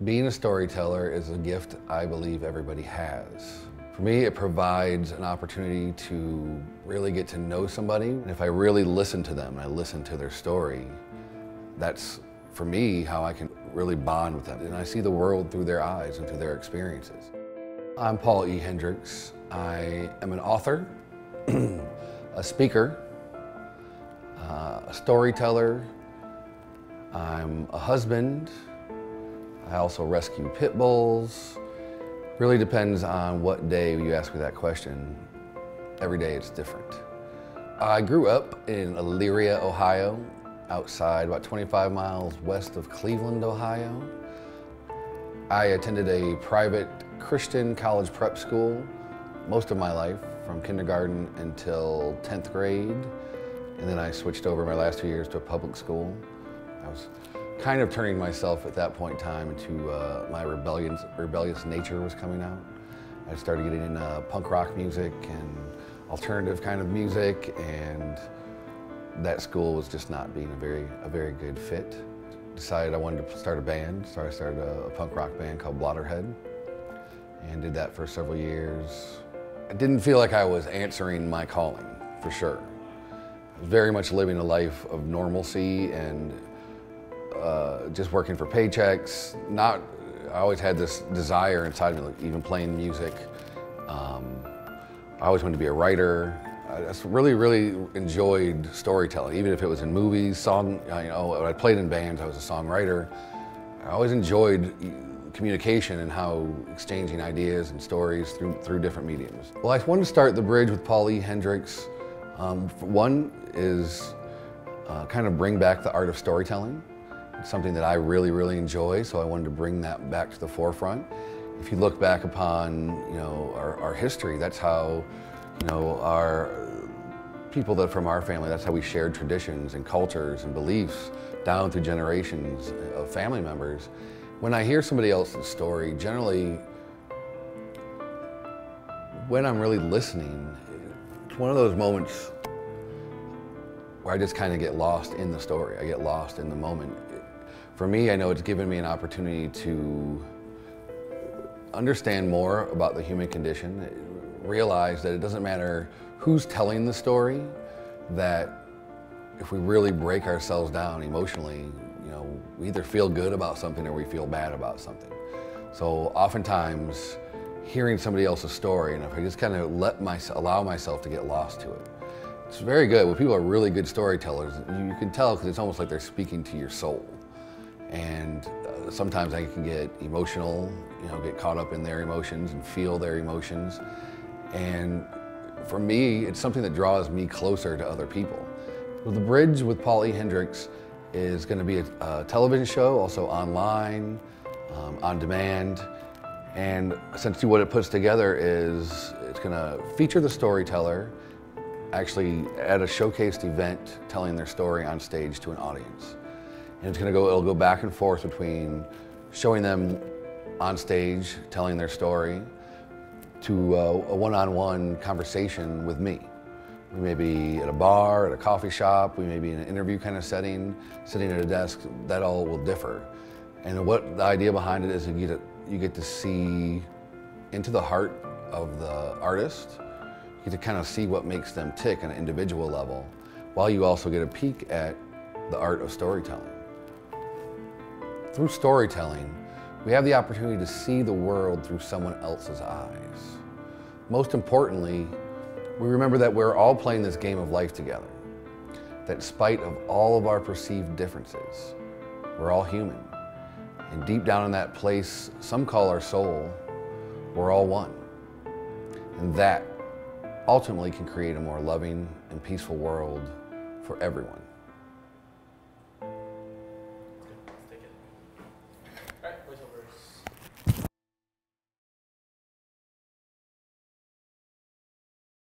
Being a storyteller is a gift I believe everybody has. For me, it provides an opportunity to really get to know somebody. And if I really listen to them, and I listen to their story, that's, for me, how I can really bond with them. And I see the world through their eyes and through their experiences. I'm Paul E. Hendricks. I am an author, a speaker, a storyteller. I'm a husband. I also rescue pit bulls. Really depends on what day you ask me that question. Every day it's different. I grew up in Elyria, Ohio, outside about 25 miles west of Cleveland, Ohio. I attended a private Christian college prep school most of my life, from kindergarten until 10th grade. And then I switched over my last 2 years to a public school. I was kind of turning myself at that point in time into my rebellious nature was coming out. I started getting into punk rock music and alternative kind of music, and that school was just not being a very good fit. Decided I wanted to start a band, so I started a punk rock band called Blotterhead, and did that for several years. I didn't feel like I was answering my calling, for sure. I was very much living a life of normalcy and just working for paychecks. I always had this desire inside me, like even playing music. I always wanted to be a writer. I just really enjoyed storytelling, even if it was in movies, when I played in bands, I was a songwriter. I always enjoyed communication and how exchanging ideas and stories through different mediums. Well, I wanted to start The Bridge with Paul E. Hendricks. One is kind of bring back the art of storytelling. It's something that I really enjoy, so I wanted to bring that back to the forefront. If you look back upon our history, that's how our people that from our family, that's how we shared traditions and cultures and beliefs down through generations of family members. When I hear somebody else's story, generally when I'm really listening, it's one of those moments where I just kind of get lost in the story. I get lost in the moment. For me, I know it's given me an opportunity to understand more about the human condition, realize that it doesn't matter who's telling the story, that if we really break ourselves down emotionally, we either feel good about something or we feel bad about something. So oftentimes, hearing somebody else's story, and if I just kind of allow myself to get lost to it, it's very good. When people are really good storytellers, you can tell because it's almost like they're speaking to your soul. And sometimes I can get emotional, get caught up in their emotions and feel their emotions. And for me, it's something that draws me closer to other people. Well, The Bridge with Paul E. Hendricks is going to be a television show, also online, on demand. And essentially what it puts together is it's going to feature the storyteller actually at a showcased event telling their story on stage to an audience. And it'll go back and forth between showing them on stage, telling their story, to a one-on-one conversation with me. We may be at a bar, at a coffee shop, we may be in an interview kind of setting, sitting at a desk, that all will differ. And what the idea behind it is you get to see into the heart of the artist. You get to kind of see what makes them tick on an individual level, while you also get a peek at the art of storytelling. Through storytelling, we have the opportunity to see the world through someone else's eyes. Most importantly, we remember that we're all playing this game of life together. That in spite of all of our perceived differences, we're all human. And deep down in that place, some call our soul, we're all one. And that ultimately can create a more loving and peaceful world for everyone.